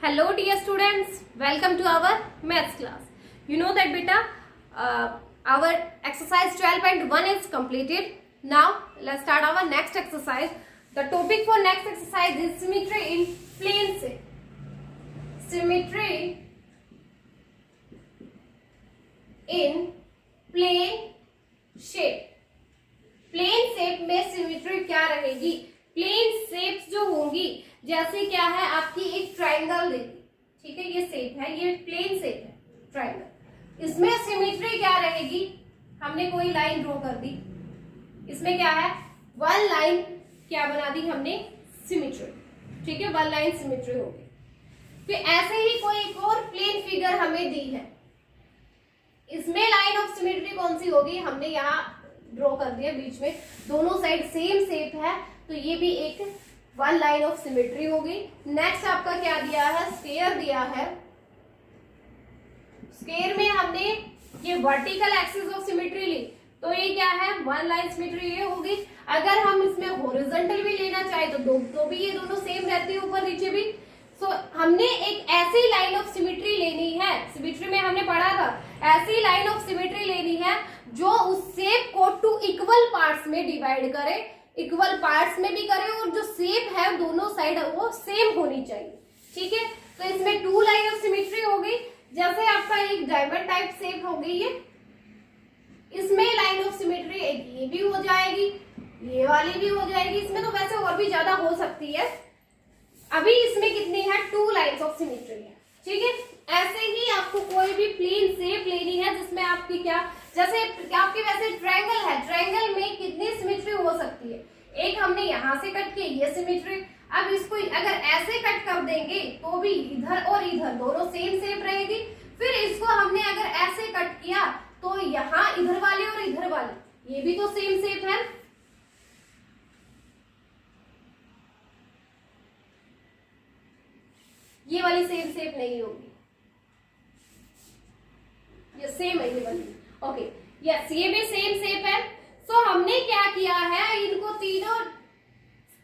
Hello dear students, welcome to our maths class. You know that beta, our exercise 12.1 is completed. Now let's start our next exercise. The topic for next exercise is symmetry in plane shape. Symmetry in plane shape. Plane shape में symmetry क्या रहेगी? Plane shapes जो होंगी, जैसे क्या है आपकी एक ट्रायंगल देगी, ठीक है, ये शेप है, ये प्लेन शेप है ट्रायंगल। इसमें सिमेट्री क्या रहेगी? हमने कोई लाइन ड्रॉ कर दी, इसमें क्या है, वन लाइन क्या बना दी हमने, सिमेट्री, ठीक है, वन लाइन सिमेट्री होगी। फिर ऐसे ही कोई एक और प्लेन फिगर हमें दी है, इसमें लाइन ऑफ सिमेट्री कौन सी होगी? हमने यहाँ ड्रॉ कर दिया, बीच में दोनों साइड सेम शेप है, तो ये भी एक वन लाइन ऑफ सिमेट्री होगी। नेक्स्ट आपका क्या दिया है, स्क्वायर दिया है। स्क्वायर में हमने ये वर्टिकल एक्सिस ऑफ सिमेट्री ली, तो ये क्या है, वन लाइन सिमेट्री ये होगी। अगर हम इसमें हॉरिजॉन्टल भी लेना चाहे तो भी ये दोनों सेम रहती है, ऊपर नीचे भी। सो हमने एक ऐसी लाइन ऑफ सिमेट्री लेनी है, सिमेट्री में हमने पढ़ा था, ऐसी लाइन ऑफ सिमेट्री लेनी है जो उस शेप को टू इक्वल पार्ट्स में डिवाइड करे, इक्वल पार्ट्स में भी करे, और जो शेप है दोनों साइड वो सेम होनी चाहिए, ठीक है। तो इसमें टू लाइन ऑफ सिमेट्री होगी, जैसे आपका एक डायमंड टाइप शेप हो गई है, इसमें लाइन ऑफ सिमेट्री एक ये भी हो जाएगी, ये वाली भी हो जाएगी। इसमें तो वैसे और भी ज्यादा हो सकती है, अभी इसमें कितनी है, टू लाइन्स ऑफ सिमेट्री है, ठीक है। ऐसे ही आपको कोई भी प्लेन शेप लेनी है जिसमें आपकी क्या, जैसे आपके वैसे ट्रायंगल है, ट्रायंगल में कितनी सिमेट्री हो सकती है? एक हमने यहां से कट किया, ये सिमेट्री। अब इसको अगर ऐसे कट कर देंगे तो भी इधर और इधर दोनों सेम शेप रहेगी। फिर इसको हमने अगर ऐसे कट किया तो यहाँ इधर वाली और इधर वाली ये भी तो सेम शेप है, ये वाली सेम शेप नहीं होगी, ये सेम है ये वाली, ओके, यस, ये भी सेम शेप है। सो हमने क्या किया है, इनको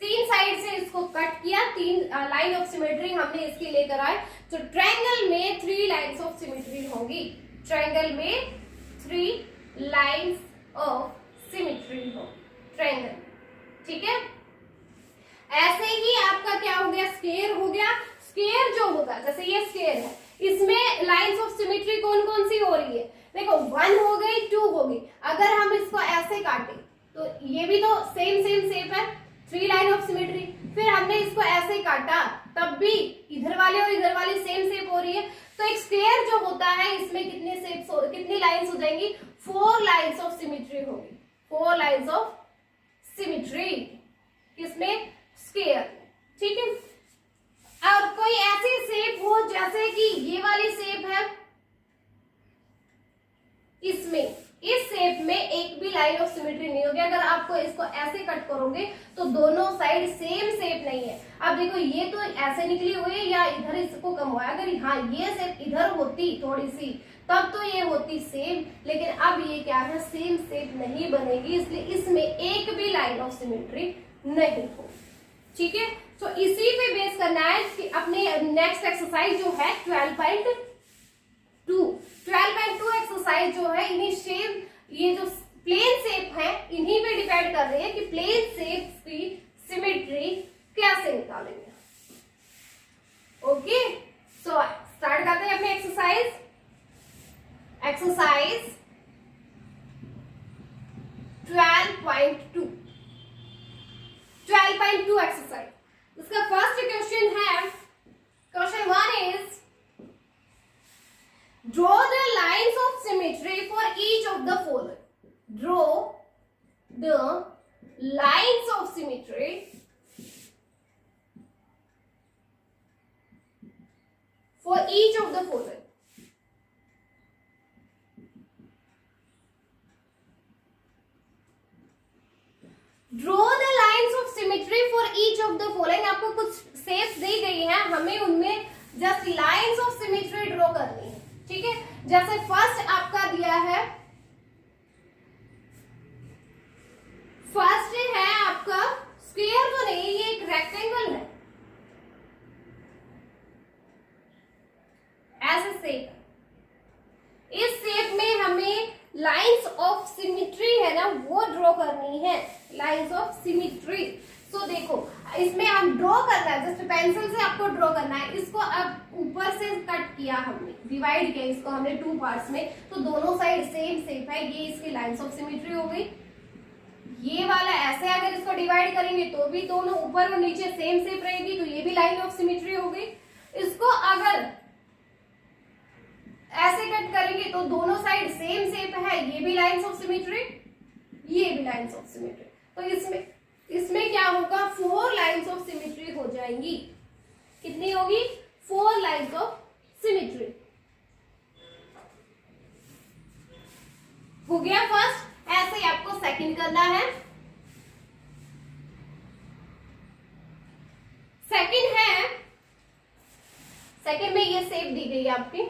तीन साइड से इसको कट किया, तीन लाइन ऑफ सिमेट्री हमने इसके लेकर आए। तो ट्रायंगल में थ्री लाइन्स ऑफ सिमेट्री होगी, ट्रायंगल में थ्री लाइन्स ऑफ सिमेट्री हो ट्रायंगल, ठीक है। ऐसे ही आपका क्या हो गया, स्क्वायर हो गया। स्क्वायर जो होगा, जैसे ये स्क्वायर है, इसमें लाइंस ऑफ सिमेट्री कौन कौन सी हो रही है? देखो, वन हो गई, टू हो गई। अगर हम इसको ऐसे काटे तो ये भी तो सेम शेप है, थ्री लाइन ऑफ सिमेट्री। फिर हमने इसको ऐसे काटा, तब भी इधर वाली और इधर वाली सेम शेप हो रही है। तो एक स्क्वायर जो होता है, इसमें कितनी लाइन्स हो जाएंगी, फोर लाइन्स ऑफ सिमेट्री होगी, फोर लाइन्स ऑफ सिमेट्री किसमें, स्क्वायर, ठीक है। और कोई ऐसी शेप हो जैसे कि ये वाली शेप है, इसमें इस शेप में एक भी लाइन ऑफ सिमेट्री नहीं होगी। अगर आपको इसको ऐसे कट करोगे तो दोनों साइड सेम शेप नहीं है। अब देखो, ये तो ऐसे निकली हुई है या इधर इसको कम हुआ है, अगर हाँ ये शेप इधर होती थोड़ी सी तब तो ये होती सेम, लेकिन अब ये क्या है, सेम शेप नहीं बनेगी, इसलिए इसमें एक भी लाइन ऑफ सिमेट्री नहीं हो, ठीक है। तो इसी पे बेस करना है कि अपने नेक्स्ट एक्सरसाइज जो है 12.2 एक्सरसाइज जो है, इन्हीं शेप, ये जो प्लेन शेप है इन्हीं पे डिपेंड कर रही है कि प्लेन शेप की सिमेट्री कैसे निकालेंगे। ओके, सो स्टार्ट करते हैं अपने एक्सरसाइज 12.2 एक्सरसाइज। इसका फर्स्ट क्वेश्चन है, question 1 is draw the lines of symmetry for each of the following. Draw the lines of symmetry for each of the following. Draw the lines of symmetry for each of the following. आपको कुछ shapes दी गई हैं, हमें उनमें just lines of symmetry draw करनी है, ठीक है। जैसे फर्स्ट आपका दिया है, फर्स्ट है आपका स्क्वायर तो नहीं, ये एक रेक्टेंगल है, करनी है लाइंस ऑफ सिमेट्री। सो देखो इसमें हम ड्रॉ करना है, जस्ट पेंसिल से आपको ड्रॉ करना है। इसको अब ऊपर से कट किया हमने, डिवाइड किया इसको हमने टू पार्ट्स में, तो दोनों साइड सेम शेप है, ये इसकी लाइंस ऑफ सिमेट्री हो गई। ये वाला ऐसे अगर इसको डिवाइड करेंगे तो भी दोनों ऊपर और नीचे सेम शेप रहेगी, तो ये भी लाइन ऑफ सिमेट्री हो गई। इसको अगर ऐसे कट करेंगे तो दोनों साइड सेम शेप है, ये भी लाइंस ऑफ सिमेट्री, ये भी लाइंस ऑफ सिमेट्री। तो इसमें क्या होगा, 4 लाइंस ऑफ सिमेट्री हो जाएंगी। कितनी होगी, 4 लाइंस ऑफ सिमेट्री। हो गया फर्स्ट। ऐसे ही आपको सेकंड करना है। सेकंड है, सेकंड में ये शेप दी गई है आपकी,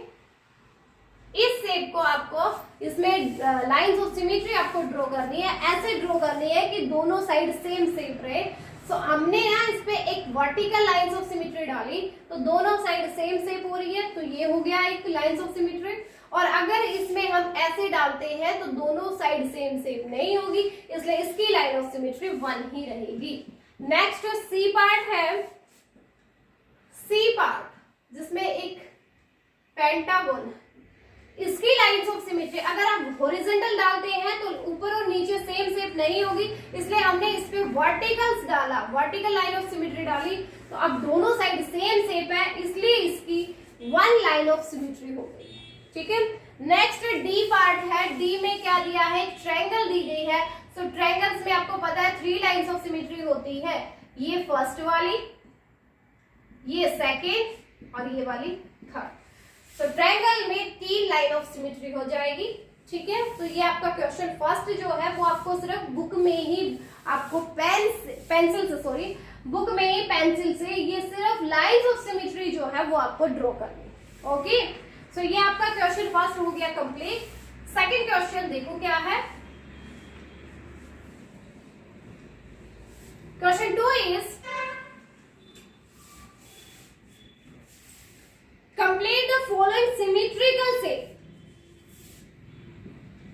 इस शेप को आपको इसमें लाइंस ऑफ सिमेट्री आपको ड्रॉ करनी है। ऐसे ड्रॉ करनी है कि दोनों साइड सेम शेप रहे। सो हमने ना इस पे एक वर्टिकल लाइंस ऑफ सिमेट्री डाली, तो दोनों साइड सेम शेप हो रही है, तो ये हो गया एक लाइंस ऑफ सिमेट्री। और अगर इसमें हम ऐसे डालते हैं तो दोनों साइड सेम शेप नहीं होगी, इसलिए इसकी लाइन ऑफ सिमेट्री 1 ही रहेगी। नेक्स्ट सी पार्ट है, सी पार्ट जिसमें एक पेंटागन, इसकी लाइंस ऑफ सिमेट्री अगर आप हॉरिजॉन्टल डालते हैं तो ऊपर और नीचे सेम शेप नहीं होगी, इसलिए हमने इस पे वर्टिकल्स डाला, वर्टिकल लाइन ऑफ सिमेट्री डाली, तो अब दोनों साइड सेम शेप है, इसलिए इसकी 1 लाइन ऑफ सिमेट्री हो गई। ठीक है। नेक्स्ट डी पार्ट है, डी में क्या दिया है, ट्रायंगल दी गई है। सो ट्रायंगल्स में आपको पता है 3 लाइंस ऑफ सिमेट्री होती है, ये फर्स्ट वाली, ये सेकेंड और ये वाली थर्ड। तो ट्रायंगल में 3 लाइन ऑफ सिमेट्री हो जाएगी। ठीक है। तो ये आपका क्वेश्चन फर्स्ट जो है वो आपको सिर्फ बुक में ही आपको पेंसिल से सॉरी बुक में ही पेंसिल से ये सिर्फ लाइंस ऑफ सिमेट्री जो है वो आपको ड्रॉ करनी। ओके। सो ये आपका क्वेश्चन फर्स्ट हो गया कंप्लीट। सेकंड क्वेश्चन देखो क्या है। Question 2 is complete the following symmetrical shape.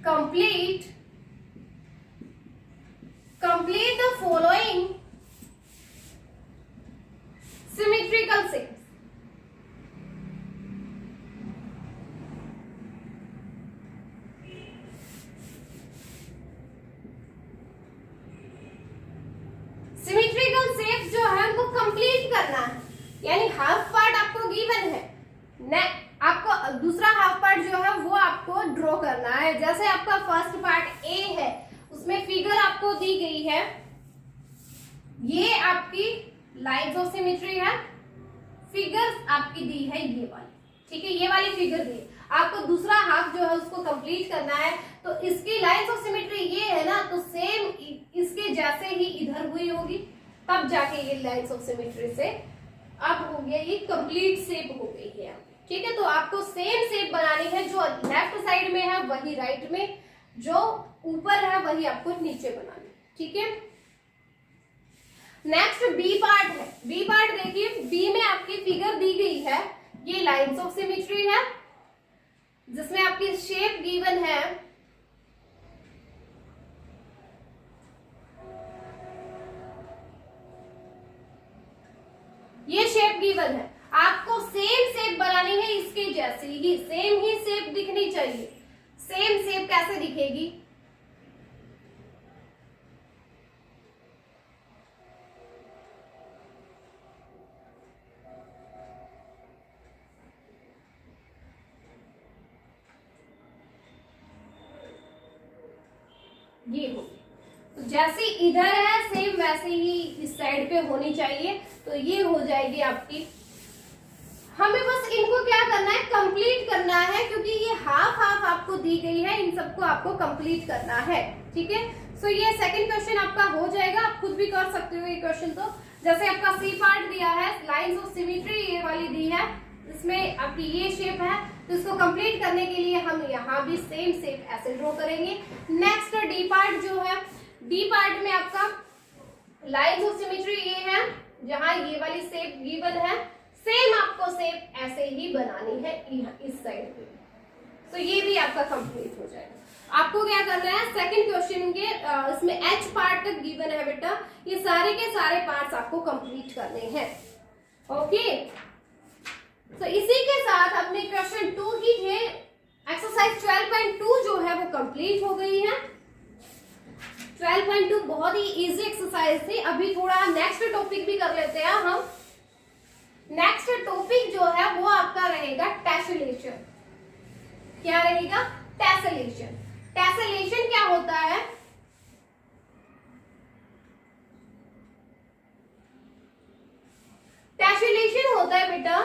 Complete the following symmetrical shapes. Symmetrical shape जो है उनको कंप्लीट करना है, यानी हाफ पार्ट आपको गिवन है, आपको दूसरा हाफ पार्ट जो है वो आपको ड्रॉ करना है। जैसे आपका फर्स्ट पार्ट ए है, उसमें फिगर आपको दी गई है, ये आपकी लाइंस ऑफ सिमेट्री है, फिगर आपकी दी है ये वाली। ठीक है, ये वाली फिगर दी, आपको दूसरा हाफ जो है उसको कंप्लीट करना है, तो इसकी लाइंस ऑफ सिमेट्री ये है ना, तो सेम इसके जैसे ही इधर हुई होगी, तब जाके ये लाइंस ऑफ सिमेट्री से अब हो गया, ये कंप्लीट शेप हो गई है। ठीक है। तो आपको सेम शेप बनानी है, जो लेफ्ट साइड में है वही राइट में, जो ऊपर है वही आपको नीचे बनानी है। ठीक है। नेक्स्ट बी पार्ट है। बी पार्ट देखिए, बी में आपकी फिगर दी गई है, ये लाइंस ऑफ सिमेट्री है, जिसमें आपकी शेप गिवन है, ये शेप गिवन है, आपको सेम शेप बनानी है, इसके जैसे ही सेम ही शेप दिखनी चाहिए। सेम शेप कैसे दिखेगी, ये हो, तो जैसे इधर है सेम वैसे ही इस साइड पे होनी चाहिए, तो ये हो जाएगी आपकी। हमें बस इनको क्या करना है, कंप्लीट करना है, क्योंकि ये हाफ हाफ आपको दी गई है, इन सबको आपको कंप्लीट करना है। ठीक है। सो ये सेकंड क्वेश्चन आपका हो जाएगा, आप खुद भी कर सकते हो ये क्वेश्चन। तो जैसे आपका सी पार्ट दिया है, लाइंस ऑफ सिमेट्री ये वाली दी है, इसमें आपकी ये शेप है, तो इसको कंप्लीट करने के लिए हम यहाँ भी सेम शेप ऐसे ड्रॉ करेंगे। नेक्स्ट डी पार्ट जो है, डी पार्ट में आपका लाइंस ऑफ सिमेट्री ये है, जहां ये वाली शेप गिवन है, सेम आपको शेप ऐसे ही बनानी है इस साइड पे, तो ये भी आपका कंप्लीट हो जाएगा। आपको क्या करना है, सेकंड क्वेश्चन के इसमें एच पार्ट तक गिवन है बेटा, ये सारे के सारे पार्ट्स आपको कंप्लीट करने हैं। ओके, तो इसी के साथ अपने क्वेश्चन 2 की थे एक्सरसाइज 12.2 जो है वो कंप्लीट हो गई है। 12.2 बहुत ही इजी एक्सरसाइज थी। अभी थोड़ा नेक्स्ट टॉपिक भी कर लेते हैं हम। नेक्स्ट टॉपिक जो है वो आपका रहेगा टेसलेशन। क्या रहेगा? टेसलेशन। टेसलेशन क्या होता है? टेसलेशन होता है बेटा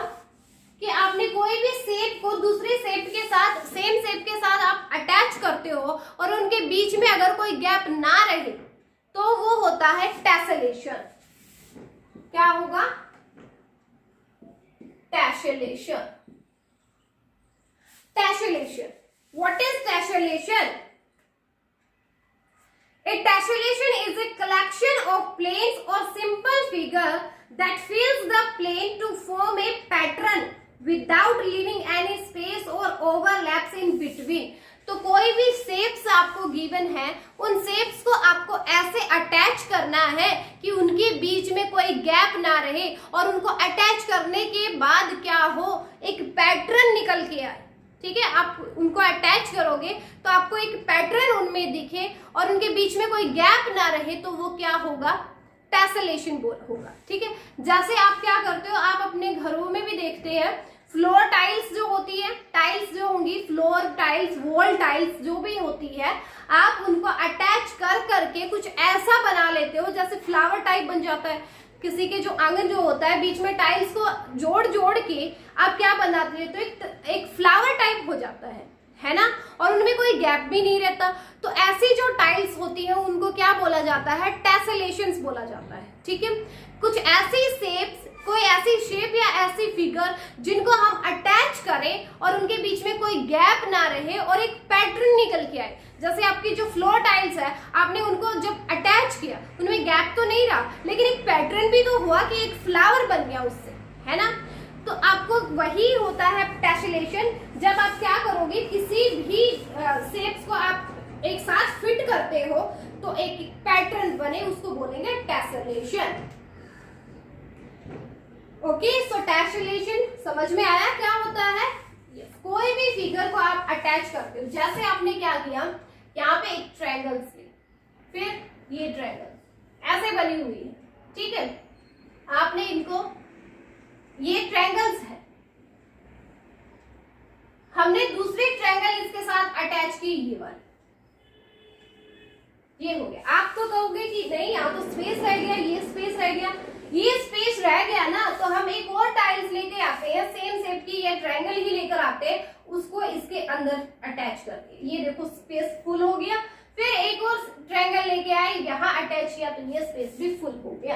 कि आपने कोई भी शेप को दूसरी शेप के साथ, सेम शेप के साथ आप अटैच करते हो और उनके बीच में अगर कोई गैप ना रहे तो वो होता है टेसलेशन। क्या होगा? टेसलेशन। टेसलेशन। What is tessellation? A tessellation is a collection of planes or simple figure that fills the plane to form a pattern without leaving any space or overlaps in between. तो कोई भी शेप्स आपको गिवन है, उन shapes को आपको ऐसे attach करना है कि उनके बीच में कोई गैप ना रहे और उनको अटैच करने के बाद क्या हो, एक पैटर्न निकल के आए। ठीक है, आप उनको अटैच करोगे तो आपको एक पैटर्न उनमें दिखे और उनके बीच में कोई गैप ना रहे तो वो क्या होगा? टेसलेशन होगा। ठीक है, जैसे आप क्या करते हो, आप अपने घरों में भी देखते हैं, फ्लोर टाइल्स जो होती है, टाइल्स जो होंगी, फ्लोर टाइल्स, वॉल टाइल्स जो भी होती है, आप उनको अटैच कर करके कुछ ऐसा बना लेते हो जैसे फ्लावर टाइप बन जाता है। किसी के जो आंगन जो होता है, बीच में टाइल्स को जोड़ जोड़ के आप क्या बनाते हैं, तो एक फ्लावर टाइप हो जाता है ना, और उनमें कोई गैप भी नहीं रहता। तो ऐसी जो टाइल्स होती है उनको क्या बोला जाता है? टेसलेशंस बोला जाता है। ठीक है, कुछ ऐसी शेप्स, कोई ऐसी शेप या ऐसी फिगर जिनको हम अटैच करें और उनके बीच में कोई गैप ना रहे और एक पैटर्न निकल के आए। जैसे आपकी जो फ्लोर टाइल्स है, आपने उनको जब अटैच किया, उनमें गैप तो नहीं रहा लेकिन एक पैटर्न भी तो हुआ कि एक फ्लावर बन गया उससे, है ना। तो आपको वही होता है टेसलेशन। जब आप क्या करोगे, किसी भी शेप्स को आप एक साथ फिट करते हो तो एक पैटर्न बने, उसको बोलेंगे टेसलेशन। ओके, सो टेसलेशन समझ में आया क्या होता है? कोई भी फिगर को आप अटैच करते हो, जैसे आपने क्या किया, यहाँ पे एक ट्रायंगल्स ली, फिर ये ट्रायंगल ऐसे बनी हुई है। ठीक है, आपने इनको, ये ट्रायंगल्स है, हमने दूसरी ट्रायंगल इसके साथ अटैच की, ये वाली, ये हो गया। आप तो कहोगे कि नहीं, यहाँ तो स्पेस रह गया, ये स्पेस रह गया। ये स्पेस रह गया ना, तो हम एक और टाइल्स लेके आते हैं सेम शेप की, ये ट्रायंगल ही लेकर आते हैं, उसको इसके अंदर अटैच करके, ये देखो स्पेस फुल हो गया। फिर एक और ट्रायंगल लेके आए, यहाँ अटैच किया तो ये स्पेस भी फुल हो गया,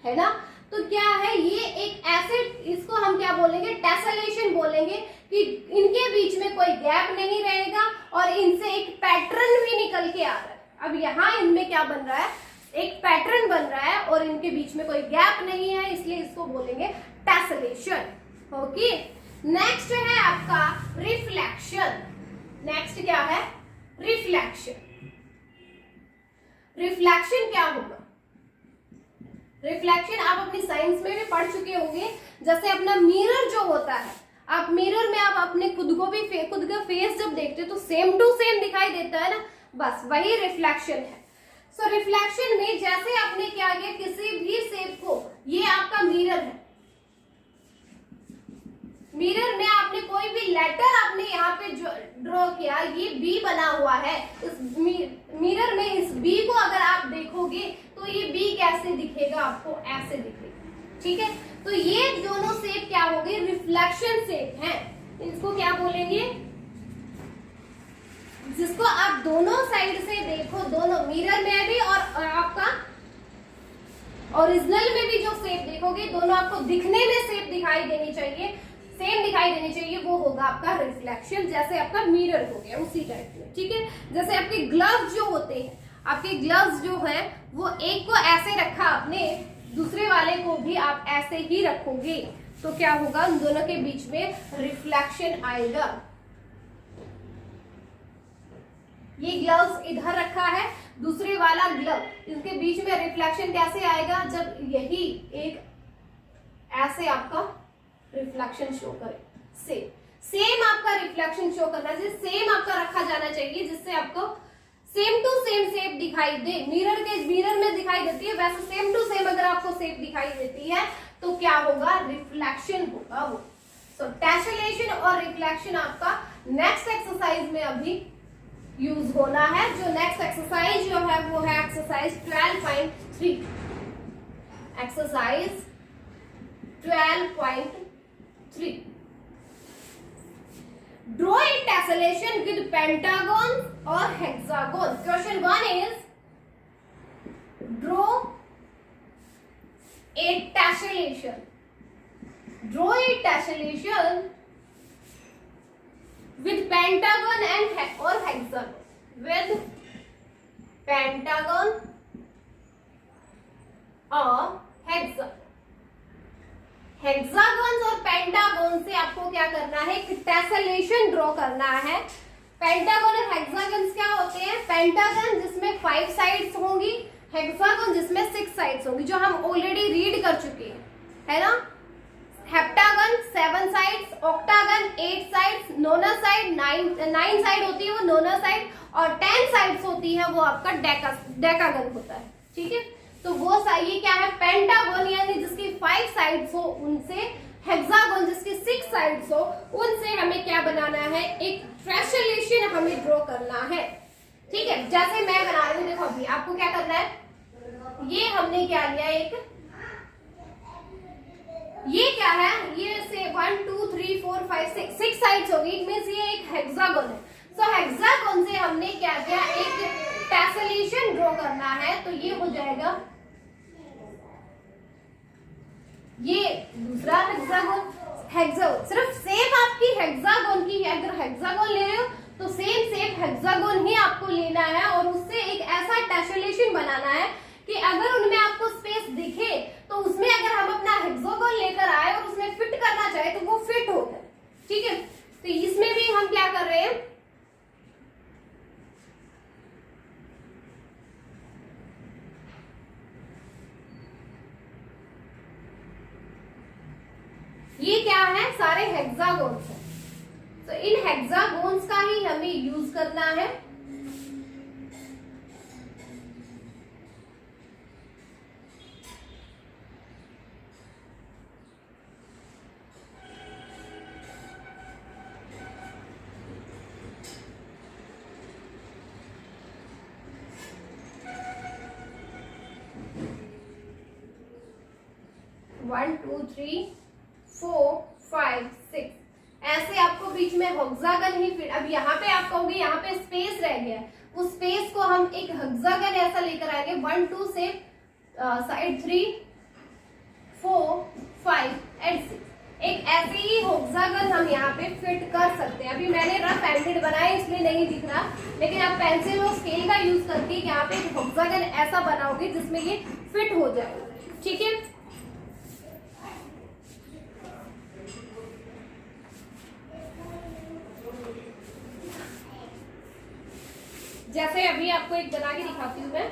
है ना। तो क्या है, ये एक ऐसे, इसको हम क्या बोलेंगे? टेसलेशन बोलेंगे, कि इनके बीच में कोई गैप नहीं रहेगा और इनसे एक पैटर्न भी निकल के आ रहा है। अब यहाँ इनमें क्या बन रहा है? एक पैटर्न बन रहा है और इनके बीच में कोई गैप नहीं है, इसलिए इसको बोलेंगे टेसलेशन। ओके, नेक्स्ट है आपका रिफ्लेक्शन। नेक्स्ट क्या है? रिफ्लेक्शन। रिफ्लेक्शन क्या होगा? रिफ्लेक्शन आप अपनी साइंस में भी पढ़ चुके होंगे। जैसे अपना मिरर जो होता है, आप मिरर में आप अपने खुद को भी, खुद का फेस जब देखते हो तो सेम टू सेम दिखाई देता है ना, बस वही रिफ्लेक्शन है। सो रिफ्लेक्शन में जैसे आपने क्या किया, किसी भी शेप को, ये आपका मिरर है, मिरर में आपने कोई भी लेटर आपने यहाँ पे ड्रॉ किया, ये बी बना हुआ है। इस मिरर में इस बी को अगर आप देखोगे तो ये बी कैसे दिखेगा? आपको ऐसे दिखेगा। ठीक है, तो ये दोनों शेप क्या हो गए? रिफ्लेक्शन शेप है। इसको क्या बोलेंगे? जिसको आप दोनों साइड से देखो, दोनों मिरर में भी और आपका ओरिजिनल में भी जो शेप देखोगे, दोनों आपको दिखने में शेप दिखाई देनी चाहिए, सेम दिखाई देनी चाहिए, वो होगा आपका रिफ्लेक्शन। जैसे आपका मिरर हो गया उसी टाइप में। ठीक है, जैसे आपके ग्लव्स जो होते हैं, आपके ग्लव्स जो है वो एक को ऐसे रखा आपने, दूसरे वाले को भी आप ऐसे ही रखोगे तो क्या होगा? उन दोनों के बीच में रिफ्लेक्शन आएगा। ये ग्लव्स इधर रखा है, दूसरे वाला ग्लव, इनके बीच में रिफ्लेक्शन कैसे आएगा, जब यही एक ऐसे आपका रिफ्लेक्शन शो करे, सेम आपका रिफ्लेक्शन शो करना चाहिए, सेम आपका रखा जाना चाहिए, जिससे आपको सेम टू सेम शेप दिखाई दे। मिरर में दिखाई देती है, वैसे सेम टू सेम अगर आपको शेप दिखाई देती है तो क्या होगा, रिफ्लेक्शन होगा वो। सो टेसेलेशन और रिफ्लेक्शन आपका नेक्स्ट एक्सरसाइज में अभी यूज होना है। जो नेक्स्ट एक्सरसाइज जो है वो है exercise 12.3। Exercise 12.3, draw a tessellation with pentagon or hexagon. Question 1 is draw a tessellation. Draw a tessellation with pentagon and or hexagon. With pentagon or hexagon. Hexagon और पेंटागन से आपको क्या करना है, एक टेसेलेशन ड्रॉ करना है। पेंटागन और हेक्सागन क्या होते हैं, पेंटागन जिसमें 5 साइड्स होंगी, हेक्सागन जिसमें 6 साइड्स होंगी, जो हम ऑलरेडी रीड कर चुके हैं, है ना। Heptagon 7 sides, octagon 8 sides, nona side 9 side होती है वो नोना साइड, और 10 साइड्स होती है वो आपका डेकागन होता है, ठीक है। तो वो ये क्या है, पेंटागन यानी जिसकी 5 साइड्स हो उनसे, हेक्सागन जिसकी 6 साइड्स हो उनसे हमें क्या बनाना है, एक टेसेलेशन हमें ड्रॉ करना है, ठीक है। जैसे मैं बना रही हूँ, देखो अभी आपको क्या करना है, ये हमने क्या लिया, एक ये क्या है, ये से 1 2 3 4 5 6 साइड्स होगी, इट मींस ये एक हेक्सागन है। सो हेक्सागन से हमने क्या किया, एक टेसेलेशन ड्रॉ करना है, तो ये हो जाएगा ये दूसरा हेक्सागन सिर्फ सेम आपकी हेक्सागन की है। अगर हेक्सागन ले रहे हो तो सेम हेक्सागन ही आपको लेना है, और उससे एक ऐसा टेसेलेशन बनाना है कि अगर उनमें आपको स्पेस दिखे तो उसमें अगर हम अपना हेक्सागन लेकर आए और उसमें फिट करना चाहे तो वो फिट होता है, ठीक है। तो इसमें भी हम क्या कर रहे हैं, ये क्या है, सारे हेक्सागोन्स हैं। तो इन हेक्सागोन्स का ही हमें यूज करना है। वन टू थ्री 4 5 6 ऐसे आपको बीच में हेक्सागन ही फिट। अब यहाँ पे आप कहोगे यहाँ पे स्पेस रह गया है, उस स्पेस को हम एक हेक्सागन ऐसा लेकर आएंगे, 1 2 से साइड 3 4 5 एंड 6, एक ऐसे ही हेक्सागन हम यहाँ पे फिट कर सकते हैं। अभी मैंने रफ हैंडेड बनाया इसलिए नहीं दिख रहा, लेकिन आप पेंसिल और स्केल का यूज करके यहाँ पे एक हेक्सागन ऐसा बनाओगे जिसमें ये फिट हो जाए, ठीक है। जैसे अभी आपको एक बना के दिखाती हूँ मैं,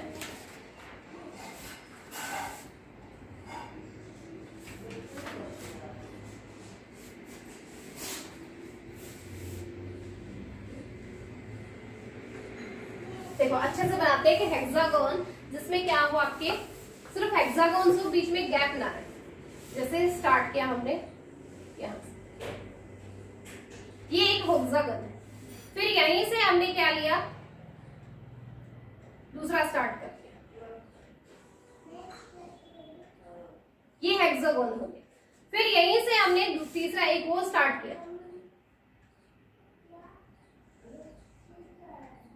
देखो अच्छे से बनाते हैं कि हेक्सागन जिसमें क्या हो, आपके सिर्फ हेक्सागन से बीच में गैप ना रहे। जैसे स्टार्ट किया हमने यहाँ से, ये एक हेक्सागन है, फिर यहीं से हमने क्या लिया, दूसरा स्टार्ट कर दिया, ये हेक्सागन हो गया। फिर यहीं से हमने तीसरा एक वो स्टार्ट किया,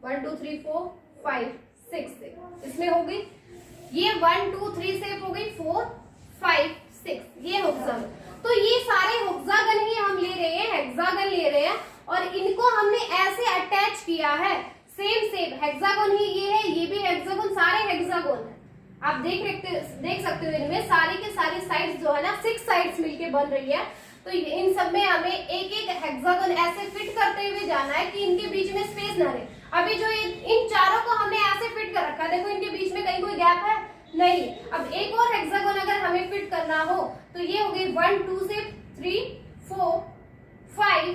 1 2 3 4 5 6 से इसमें हो गई, ये 1 2 3 से हो गई 4 5 6, ये हेक्सागन। तो ये सारे हेक्सागन ही हम ले रहे हैं, हेक्सागन ले रहे हैं, और इनको हमने ऐसे अटैच किया है, सेम हेक्सागन ही ये है, ये भी हेक्सागन, सारे हेक्सागन है। आप देख सकते हो इनमें सारी के सारी साइड्स जो है ना 6 साइड्स मिलके बन रही है। तो इन सब में हमें एक एक हेक्सागन ऐसे फिट करते हुए जाना है कि इनके बीच में स्पेस ना रहे। अभी जो इन चारों को हमने ऐसे फिट कर रखा, देखो इनके बीच में कहीं कोई गैप है नहीं। अब एक और हेक्सागोन अगर हमें फिट करना हो तो ये हो गई 1 2 से 3 4 5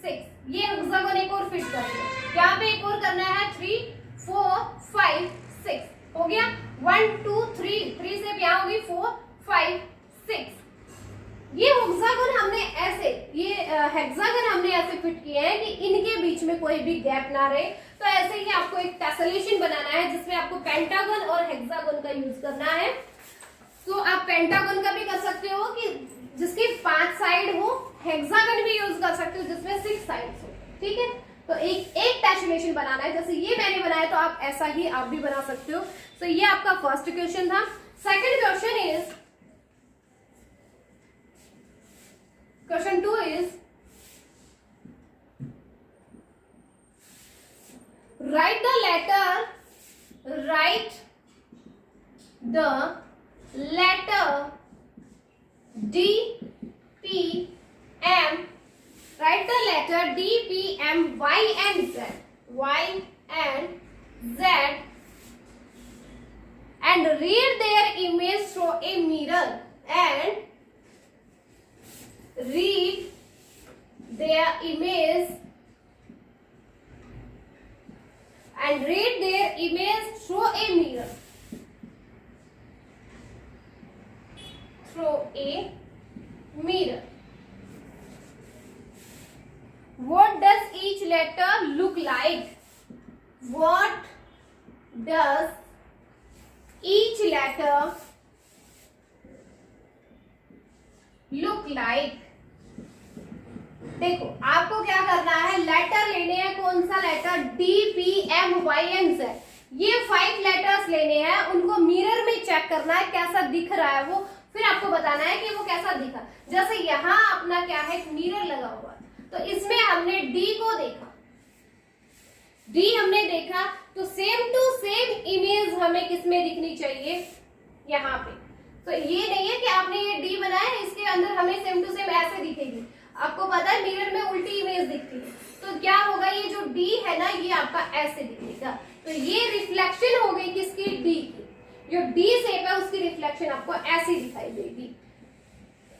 6, ये हेक्सागोन एक और फिट करेंगे। यहाँ पे एक और करना है 3 4 5 6, हो गया 1 2 3 से यहाँ होगी 4 5 6। ये हेक्सागोन हमने ऐसे, ये हेक्सागन हमने ऐसे फिट किए हैं कि इनके बीच में कोई भी गैप ना रहे। तो ऐसे ही आपको एक टेसलेशन बनाना है जिसमें आपको पेंटागन और हेक्सागन का यूज करना है। तो आप पेंटागन का भी कर सकते हो कि जिसकी 5 साइड हो, हेक्सागन भी यूज कर सकते हो जिसमें 6 साइड्स हो, ठीक है। तो एक टेसलेशन बनाना है, जैसे ये मैंने बनाया तो आप ऐसा ही आप भी बना सकते हो। तो ये आपका फर्स्ट क्वेश्चन था। Second question is, question 2 is write the letter D P M, write the letter D P M Y and Z and read their image through a mirror and read their image through a mirror. What does each letter look like? What does each letter look like? देखो आपको क्या करना है, letter लेने हैं। कौन सा letter? D P M Y N Z, ये 5 लेटर्स लेने हैं। उनको मिरर में चेक करना है कैसा दिख रहा है वो, फिर आपको बताना है कि वो कैसा दिखा। जैसे यहाँ अपना क्या है, मिरर लगा हुआ, तो इसमें हमने डी को देखा, डी हमने देखा, तो सेम टू सेम इमेज हमें किसमें दिखनी चाहिए, यहाँ पे। तो ये नहीं है कि आपने ये डी बनाया, इसके अंदर हमें सेम टू सेम ऐसे दिखेगी। आपको पता है मिरर में उल्टी इमेज दिखती है, तो क्या होगा, ये जो डी है ना, ये आपका ऐसे दिखेगा। तो ये रिफ्लेक्शन हो गई किसकी? डी की। जो डी शेप है उसकी रिफ्लेक्शन आपको ऐसी दिखाई देगी।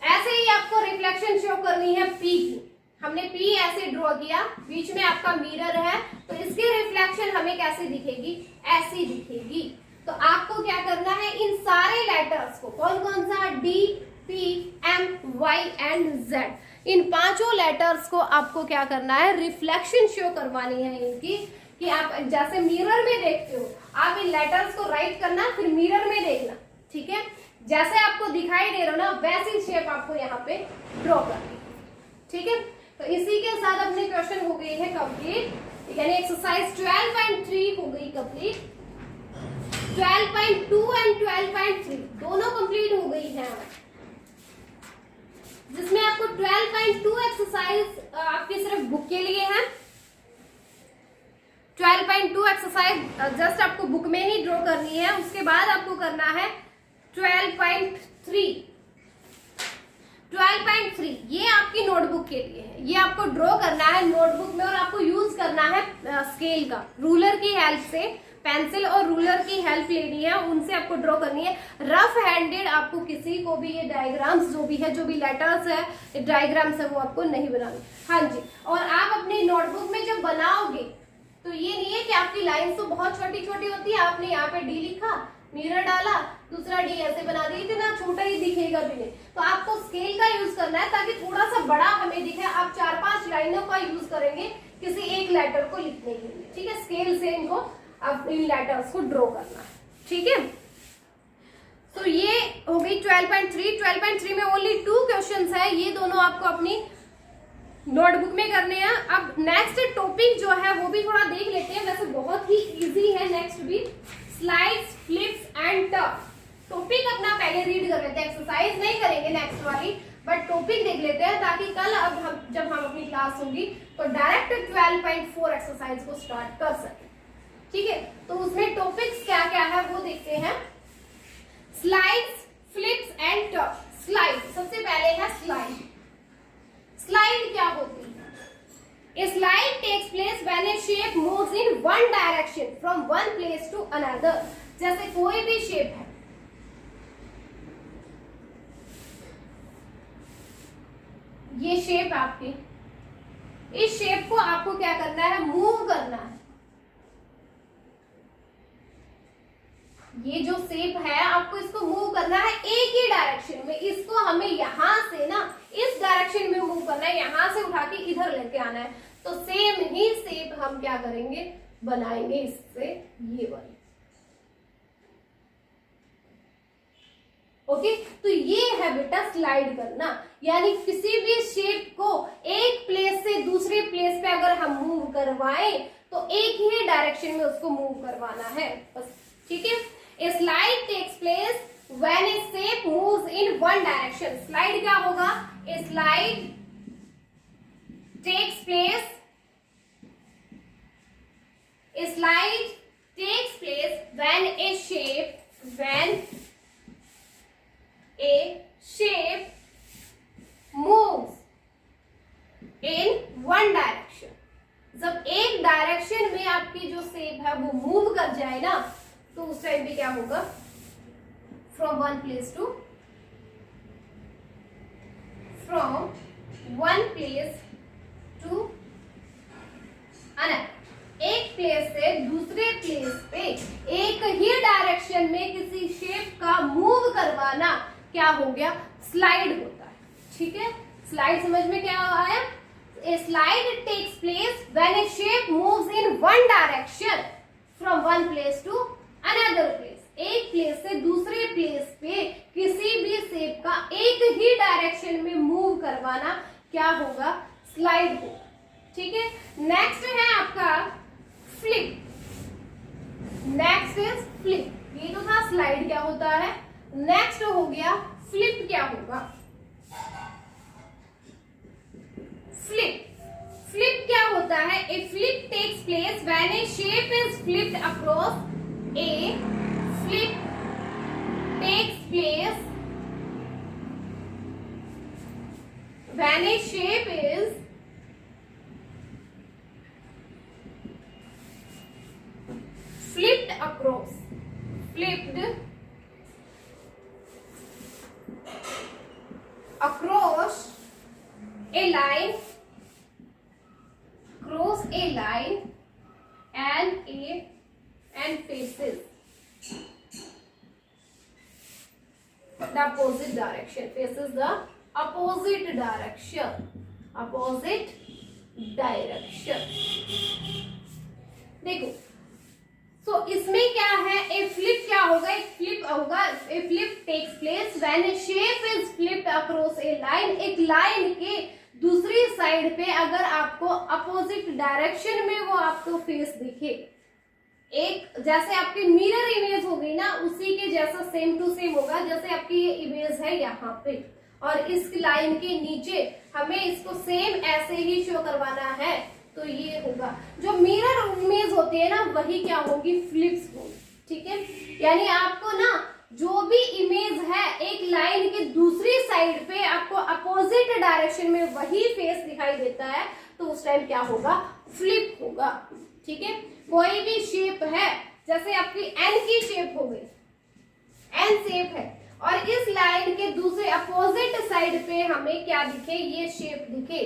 ऐसे ही आपको रिफ्लेक्शन शो करनी है पी की। हमने पी ऐसे ड्रॉ किया, बीच में आपका मिरर है, तो इसकी रिफ्लेक्शन हमें कैसे दिखेगी? ऐसी दिखेगी। तो आपको क्या करना है, इन सारे लेटर्स को, कौन कौन सा? D P M Y and Z, इन 5 लेटर्स को आपको क्या करना है, रिफ्लेक्शन शो करवानी है इनकी। कि आप जैसे मिरर में देखते हो, आप इन लेटर्स को राइट करना, फिर मिरर में देखना, ठीक है। जैसे आपको दिखाई दे रहा हो ना, वैसी शेप आपको यहाँ पे ड्रॉ करनी, ठीक है। तो इसी के साथ अपने क्वेश्चन हो गए हैं कंप्लीट, यानी एक्सरसाइज 12.3 हो गई कंप्लीट। 12.2 एंड 12.3 दोनों कंप्लीट हो गई है, जिसमें आपको 12.2 एक्सरसाइज आपके सिर्फ बुक के लिए है। 12.2 एक्सरसाइज जस्ट आपको बुक में ही ड्रॉ करनी है। उसके बाद आपको करना है 12.3। 12.3 ये आपकी नोटबुक के लिए है, ये आपको ड्रॉ करना है नोटबुक में, और आपको यूज करना है स्केल का, रूलर की हेल्प से, पेंसिल और रूलर की हेल्प लेनी है, उनसे आपको ड्रॉ करनी है। रफ हैंडेड आपको किसी को भी ये डायग्राम्स जो भी है, जो भी लेटर्स है, डायग्राम्स है, वो आपको नहीं बनानी। हाँ जी, और आप अपनी नोटबुक में जब बनाओगे तो ये नहीं है कि आपकी लाइन तो बहुत छोटी छोटी होती है, आपने यहाँ पे डी लिखा, मिरर डाला, दूसरा डी ऐसे बना दी, इतना छोटा ही दिखेगा भी नहीं। तो आपको स्केल का यूज करना है ताकि थोड़ा सा बड़ा हमें दिखे। आप 4-5 लाइनों का यूज करेंगे किसी एक लेटर को लिखने के लिए, ठीक है। स्केल से इनको अब इन लेटर्स को ड्रॉ करना है, ठीक है। तो ये हो गई 12.3। 12.3 में ओनली 2 क्वेश्चंस है, ये दोनों आपको अपनी नोटबुक में करने हैं। अब नेक्स्ट टॉपिक जो है वो भी थोड़ा देख लेते हैं, वैसे बहुत ही इजी है। नेक्स्ट भी slides, flips and turn. Topic अपना पहले रीड कर लेते हैं, एक्सरसाइज नहीं करेंगे नेक्स्ट वाली, बट टॉपिक देख लेते हैं ताकि कल अब जब हम अपनी क्लास होगी तो डायरेक्ट 12.4 एक्सरसाइज को स्टार्ट कर सके, ठीक है। तो उसमें टॉपिक्स क्या क्या है वो देखते हैं। Slides, flips and turn. Slide, सबसे पहले है स्लाइड। स्लाइड क्या होती है? A slide takes place when a shape moves in one direction from one place to another. जैसे कोई भी शेप है, ये शेप आपकी, इस शेप को आपको क्या करना है, मूव करना है। ये जो शेप है आपको इसको मूव करना है एक ही डायरेक्शन में। इसको हमें यहां से ना इस डायरेक्शन में मूव करना है, यहां से उठा के इधर लेके आना है। तो सेम ही शेप हम क्या करेंगे, बनाएंगे इससे ये वाली। ओके, तो ये है बेटा स्लाइड करना, यानी किसी भी शेप को एक प्लेस से दूसरे प्लेस पे अगर हम मूव करवाएं तो एक ही डायरेक्शन में उसको मूव करवाना है बस। ठीक है, A slide takes place when a shape moves in one direction. Slide क्या होगा? A slide takes place. A slide takes place when a shape moves in one direction. जब एक डायरेक्शन में आपकी जो शेप है वो मूव कर जाए ना, तो उस टाइम पे क्या होगा, from one place to another, एक प्लेस से दूसरे प्लेस पे एक ही डायरेक्शन में किसी शेप का मूव करवाना क्या हो गया, स्लाइड होता है। ठीक है, स्लाइड समझ में क्या आया? A slide takes place when a shape moves in one direction from one place to another place. एक प्लेस से दूसरे प्लेस पे किसी भी शेप का एक ही डायरेक्शन में मूव करवाना क्या होगा, स्लाइड होगा। ठीक है, नेक्स्ट है आपका फ्लिप। Next is flip. ये तो था स्लाइड क्या होता है, नेक्स्ट हो गया फ्लिप क्या होगा। फ्लिप, फ्लिप क्या होता है? A flip takes place when a shape is flipped across. A flip takes place when a shape is flipped across. Flipped across a line, cross a line and faces the opposite direction. Faces the opposite direction. Opposite direction. देखो, so इसमें क्या है, a flip क्या होगा, एक flip होगा। A flip takes place when a shape is flipped across a line. एक line के दूसरी साइड पे अगर आपको अपोजिट डायरेक्शन में वो आपको फेस दिखे, एक जैसे आपकी मिरर इमेज हो गई ना, उसी के जैसा सेम टू सेम होगा। जैसे आपकी ये इमेज है यहाँ पे और इस लाइन के नीचे हमें इसको सेम ऐसे ही शो करवाना है, तो ये होगा। जो मिरर इमेज होती है ना, वही क्या होगी, फ्लिप्स होगी। ठीक है, यानी आपको ना जो भी इमेज है एक लाइन के दूसरी साइड पे आपको अपोजिट डायरेक्शन में वही फेस दिखाई देता है, तो उस टाइम क्या होगा, फ्लिप होगा। ठीक है, कोई भी शेप है, जैसे आपकी एन की शेप हो गई, एन शेप है और इस लाइन के दूसरे अपोजिट साइड पे हमें क्या दिखे, ये शेप दिखे।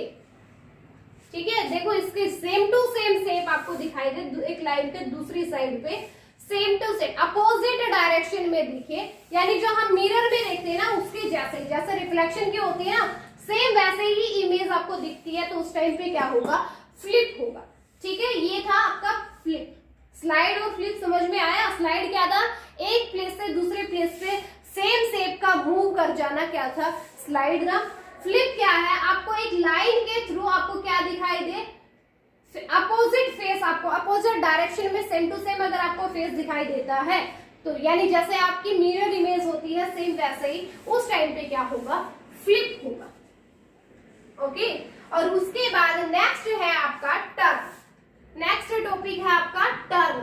ठीक है, देखो इसके सेम टू सेम शेप आपको दिखाई दे, एक लाइन के दूसरी साइड पे same to same opposite direction में दिखे, यानी जो हम मिरर में देखते हैं ना उसके जैसे, जैसे रिफ्लेक्शन की होती है ना, सेम वैसे ही इमेज आपको दिखती है, तो उस टाइम पे क्या होगा, फ्लिप होगा। ठीक है, ये था आपका फ्लिप। स्लाइड और फ्लिप समझ में आया? स्लाइड क्या था, एक प्लेस से दूसरे प्लेस पे सेम शेप का मूव कर जाना, क्या था, स्लाइड ना। फ्लिप क्या है, आपको एक लाइन के थ्रू आपको क्या दिखाई दे, अपोजिट फेस, आपको अपोजिट डायरेक्शन में सेम टू सेम अगर आपको फेस दिखाई देता है, तो यानी जैसे आपकी मिरर इमेज होती है सेम वैसे ही उस टाइम पे क्या होगा, फ्लिप होगा। ओके, और उसके बाद नेक्स्ट है आपका टर्न। नेक्स्ट टॉपिक है आपका टर्न।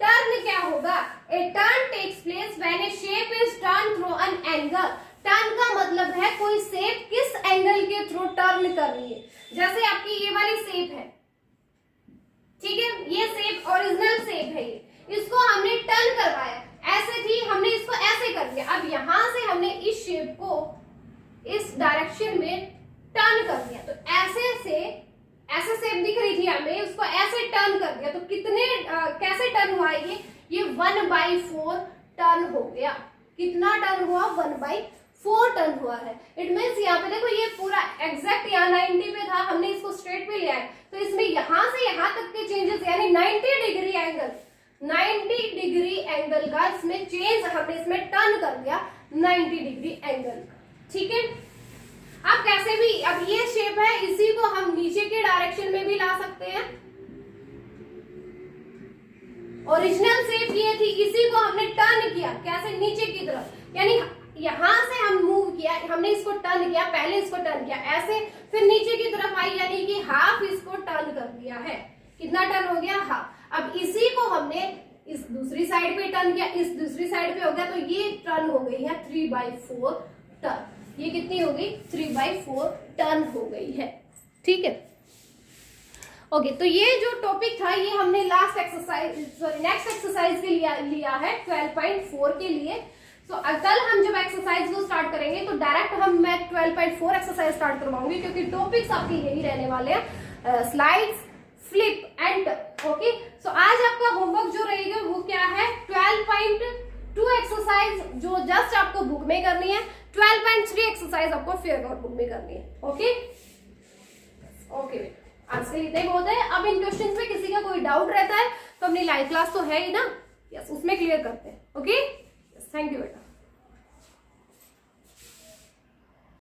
टर्न क्या होगा, a turn takes place when a shape is turn through an angle. Turn का मतलब है कोई शेप किस एंगल के थ्रू टर्न कर रही है। जैसे आपकी ये वाली शेप है, ये शेप ओरिजिनल शेप है, ये इसको हमने टर्न करवाया, ऐसे थी हमने इसको ऐसे कर दिया। अब यहां से हमने इस शेप को इस डायरेक्शन में टर्न कर दिया, तो ऐसे शेप दिख रही थी हमें, उसको ऐसे टर्न कर दिया। तो कितने कैसे टर्न हुआ ये 1/4 टर्न हो गया। कितना टर्न हुआ? 1/4 टर्न हुआ है। इट मीन्स यहाँ पे देखो ये पूरा एग्जैक्ट यहाँ 90 पे था, हमने इसको स्ट्रेट पे ले आए, तो इसमें यहां से यहां तक के चेंजेस यानी 90 डिग्री एंगल का इसमें चेंज हमने इसमें टर्न कर दिया 90 डिग्री एंगल का। ठीक है, अब कैसे भी, अब ये शेप है, इसी को हम नीचे के डायरेक्शन में भी ला सकते हैं। ओरिजिनल शेप ये थी, इसी को हमने टर्न किया, कैसे? नीचे की तरफ, यानी यहां से हम मूव किया, हमने इसको टर्न किया, पहले इसको टर्न किया ऐसे, फिर नीचे की तरफ आई, यानी कि हाफ इसको टर्न कर दिया है। कितना टर्न हो गया? हाफ। अब इसी को हमने इस दूसरी साइड पे टर्न किया, इस दूसरी साइड पे हो गया, तो ये टर्न हो गई है 3/4 टर्न। ये कितनी हो गई? 3/4 टर्न हो गई है। ठीक है, ओके। तो ये जो टॉपिक था ये हमने नेक्स्ट एक्सरसाइज के लिए लिया है 12.4 के लिए। तो कल हम जब एक्सरसाइज को स्टार्ट करेंगे तो डायरेक्ट मैं 12.4 एक्सरसाइज स्टार्ट करवाऊंगी, क्योंकि टॉपिक्स आपके यही रहने वाले हैं, स्लाइड्स, फ्लिप एंड ओके। सो आज आपका होमवर्क जो रहेगा वो क्या है? 12.2 एक्सरसाइज जो जस्ट आपको बुक में करनी है, 12.3 एक्सरसाइज आपको फेयरनोट बुक में करनी है। ओके ओके, आज के लिए इतना ही बहुत है। अब इन क्वेश्चंस में किसी का कोई डाउट रहता है तो अपनी लाइव क्लास तो है ही ना, यस, उसमें क्लियर करते हैं। ओके, थैंक यू बेटा।